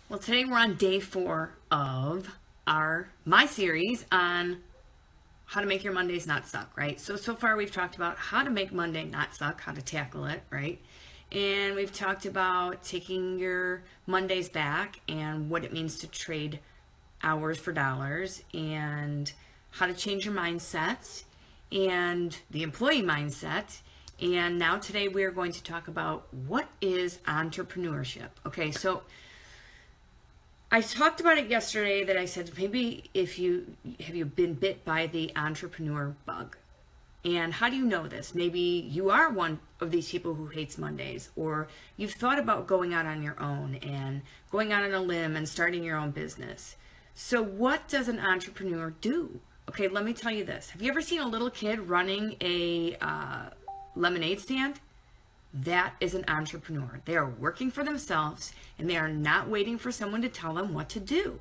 Well, today we're on day 4 of my series on how to make your Mondays not suck, right? So far we've talked about how to make Monday not suck, how to tackle it, right? And we've talked about taking your Mondays back and what it means to trade hours for dollars and how to change your mindset and the employee mindset. And now today we are going to talk about what is entrepreneurship. Okay, so I talked about it yesterday that I said maybe have you been bit by the entrepreneur bug? And how do you know this? Maybe you are one of these people who hates Mondays, or you've thought about going out on your own and going out on a limb and starting your own business. So what does an entrepreneur do? Okay, let me tell you this. Have you ever seen a little kid running a lemonade stand? That is an entrepreneur. They are working for themselves and they are not waiting for someone to tell them what to do.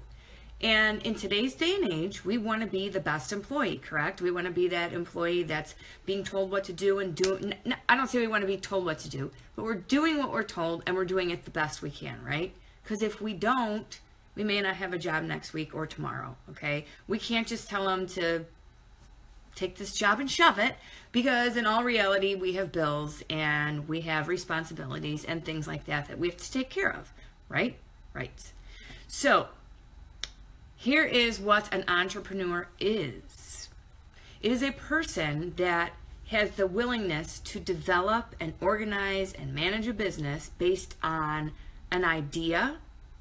And in today's day and age, we want to be the best employee, correct? We want to be that employee that's being told what to do and do. I don't say we want to be told what to do, but we're doing what we're told and we're doing it the best we can, right? Because if we don't, we may not have a job next week or tomorrow, okay? We can't just tell them to take this job and shove it, because in all reality we have bills and we have responsibilities and things like that that we have to take care of, right? Right. So here is what an entrepreneur is. It is a person that has the willingness to develop and organize and manage a business based on an idea,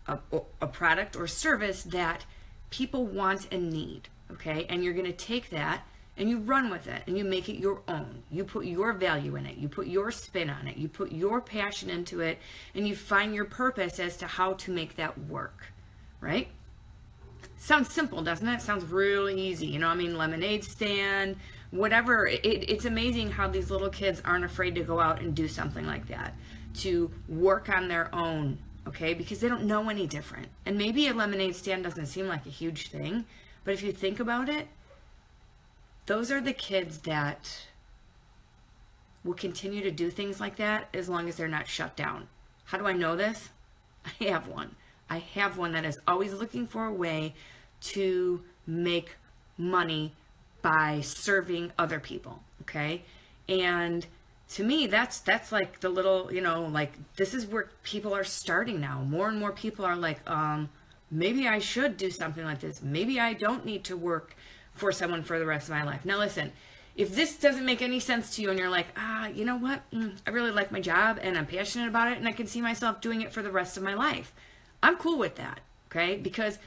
a product or service that people want and need, okay? And you're going to take that and you run with it and you make it your own. You put your value in it. You put your spin on it. You put your passion into it and you find your purpose as to how to make that work, right? Sounds simple, doesn't it? Sounds really easy. You know, I mean, lemonade stand, whatever. It's amazing how these little kids aren't afraid to go out and do something like that, to work on their own, okay? Because they don't know any different. And maybe a lemonade stand doesn't seem like a huge thing, but if you think about it, those are the kids that will continue to do things like that as long as they're not shut down. How do I know this? I have one. I have one that is always looking for a way to make money by serving other people, okay? And to me, that's like the little, you know, like this is where people are starting now. More and more people are like, maybe I should do something like this. Maybe I don't need to work for someone for the rest of my life. Now listen, if this doesn't make any sense to you and you're like, you know what? I really like my job and I'm passionate about it and I can see myself doing it for the rest of my life. I'm cool with that, okay? Because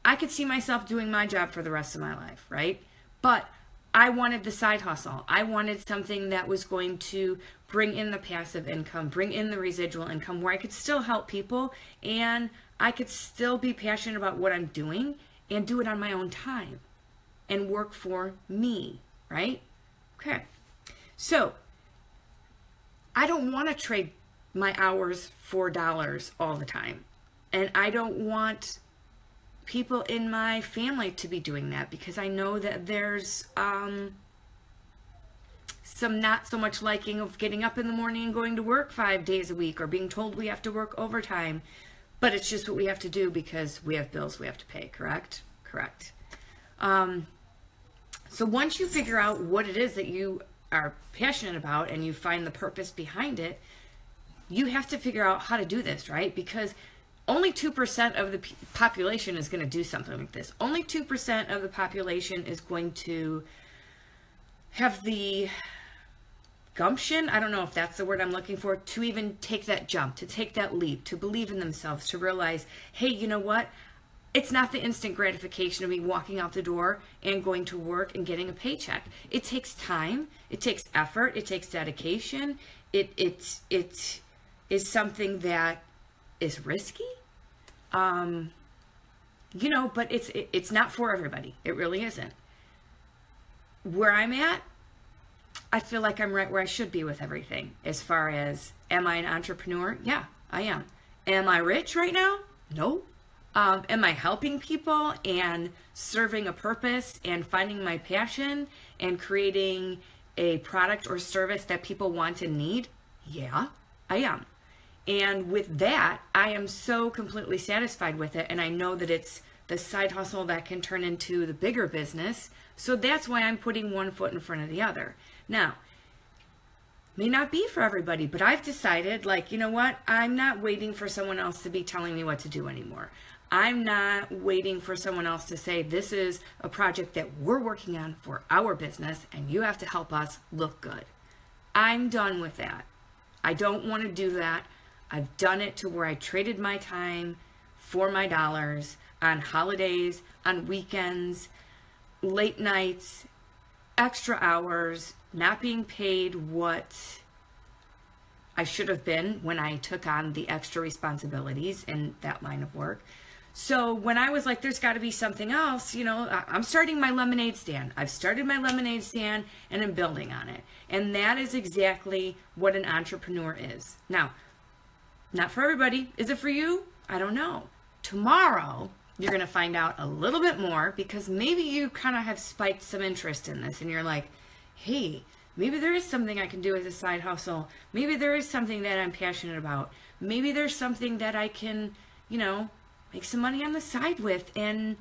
I could see myself doing my job for the rest of my life, right? But I wanted the side hustle. I wanted something that was going to bring in the passive income, bring in the residual income where I could still help people and I could still be passionate about what I'm doing and do it on my own time and work for me, right? Okay. So I don't want to trade my hours for dollars all the time. And I don't want people in my family to be doing that because I know that there's some not so much liking of getting up in the morning and going to work 5 days a week or being told we have to work overtime. But it's just what we have to do because we have bills we have to pay, correct? Correct. So once you figure out what it is that you are passionate about and you find the purpose behind it, you have to figure out how to do this, right? Because only 2% of the population is going to do something like this. Only 2% of the population is going to have the gumption, I don't know if that's the word I'm looking for, to even take that jump, to take that leap, to believe in themselves, to realize, hey, you know what? It's not the instant gratification of me walking out the door and going to work and getting a paycheck. It takes time. It takes effort. It takes dedication. It is something that is risky, you know, but it's not for everybody. It really isn't. Where I'm at, I feel like I'm right where I should be with everything. As far as, am I an entrepreneur? Yeah, I am. Am I rich right now? No. Am I helping people and serving a purpose and finding my passion and creating a product or service that people want and need? Yeah, I am. And with that, I am so completely satisfied with it. And I know that it's the side hustle that can turn into the bigger business. So that's why I'm putting one foot in front of the other. Now, may not be for everybody, but I've decided, like, you know what? I'm not waiting for someone else to be telling me what to do anymore. I'm not waiting for someone else to say, this is a project that we're working on for our business and you have to help us look good. I'm done with that. I don't want to do that. I've done it to where I traded my time for my dollars on holidays, on weekends, late nights, extra hours, not being paid what I should have been when I took on the extra responsibilities in that line of work. So when I was like, there's got to be something else, you know, I'm starting my lemonade stand. I've started my lemonade stand and I'm building on it. And that is exactly what an entrepreneur is. Now, not for everybody. Is it for you? I don't know. Tomorrow, you're going to find out a little bit more because maybe you kind of have spiked some interest in this and you're like, hey, maybe there is something I can do as a side hustle. Maybe there is something that I'm passionate about. Maybe there's something that I can, you know, make some money on the side with and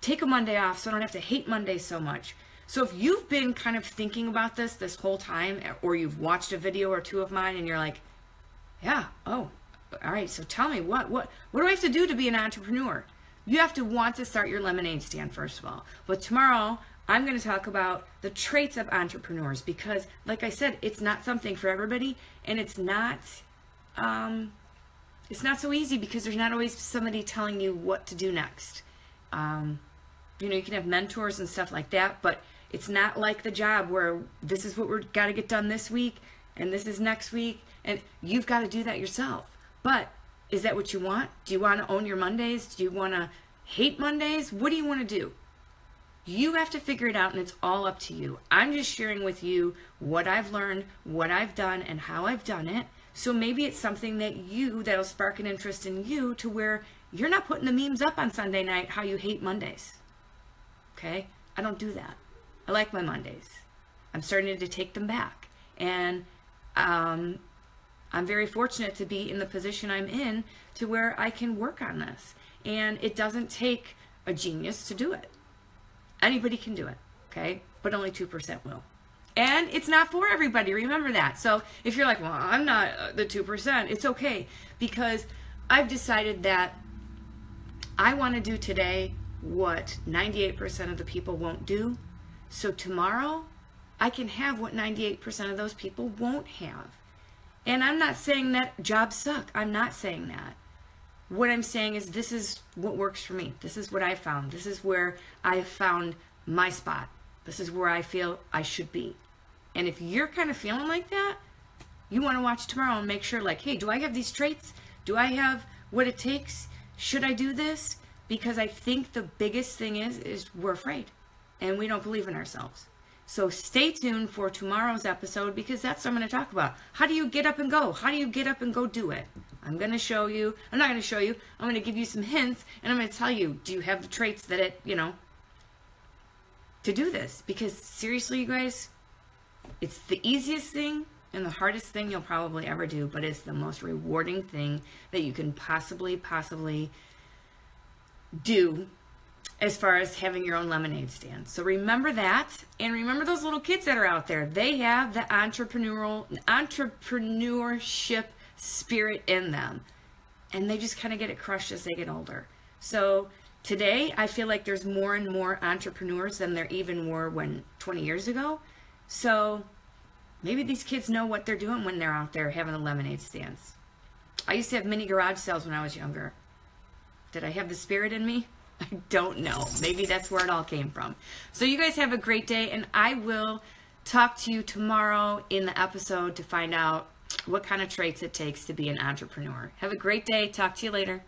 take a Monday off so I don't have to hate Monday so much. So if you've been kind of thinking about this whole time, or you've watched a video or two of mine and you're like, yeah, oh, all right, so tell me, what do I have to do to be an entrepreneur? You have to want to start your lemonade stand, first of all. But tomorrow, I'm going to talk about the traits of entrepreneurs because, like I said, it's not something for everybody, and it's not so easy because there's not always somebody telling you what to do next. You know, you can have mentors and stuff like that, but it's not like the job where this is what we've got to get done this week, and this is next week, and you've got to do that yourself. But is that what you want? Do you want to own your Mondays? Do you want to hate Mondays? What do you want to do? You have to figure it out, and it's all up to you. I'm just sharing with you what I've learned, what I've done, and how I've done it. So maybe it's something that'll spark an interest in you to where you're not putting the memes up on Sunday night how you hate Mondays. Okay? I don't do that. I like my Mondays. I'm starting to take them back. And I'm very fortunate to be in the position I'm in to where I can work on this. And it doesn't take a genius to do it. Anybody can do it, okay? But only 2% will. And it's not for everybody, remember that. So if you're like, well, I'm not the 2%, it's okay. Because I've decided that I want to do today what 98% of the people won't do. So tomorrow, I can have what 98% of those people won't have. And I'm not saying that jobs suck. I'm not saying that. What I'm saying is this is what works for me. This is what I found. This is where I have found my spot. This is where I feel I should be. And if you're kind of feeling like that, you want to watch tomorrow and make sure, like, hey, do I have these traits? Do I have what it takes? Should I do this? Because I think the biggest thing is we're afraid and we don't believe in ourselves. So stay tuned for tomorrow's episode because that's what I'm going to talk about. How do you get up and go? How do you get up and go do it? I'm going to show you. I'm not going to show you. I'm going to give you some hints and I'm going to tell you, do you have the traits that to do this? Because seriously, you guys, it's the easiest thing and the hardest thing you'll probably ever do, but it's the most rewarding thing that you can possibly do as far as having your own lemonade stand. So remember that, and remember those little kids that are out there. They have the entrepreneurship spirit in them, and they just kind of get it crushed as they get older. So today, I feel like there's more and more entrepreneurs than there even were 20 years ago. So maybe these kids know what they're doing when they're out there having the lemonade stands. I used to have mini garage sales when I was younger. Did I have the spirit in me? I don't know. Maybe that's where it all came from. So you guys have a great day, and I will talk to you tomorrow in the episode to find out what kind of traits it takes to be an entrepreneur. Have a great day. Talk to you later.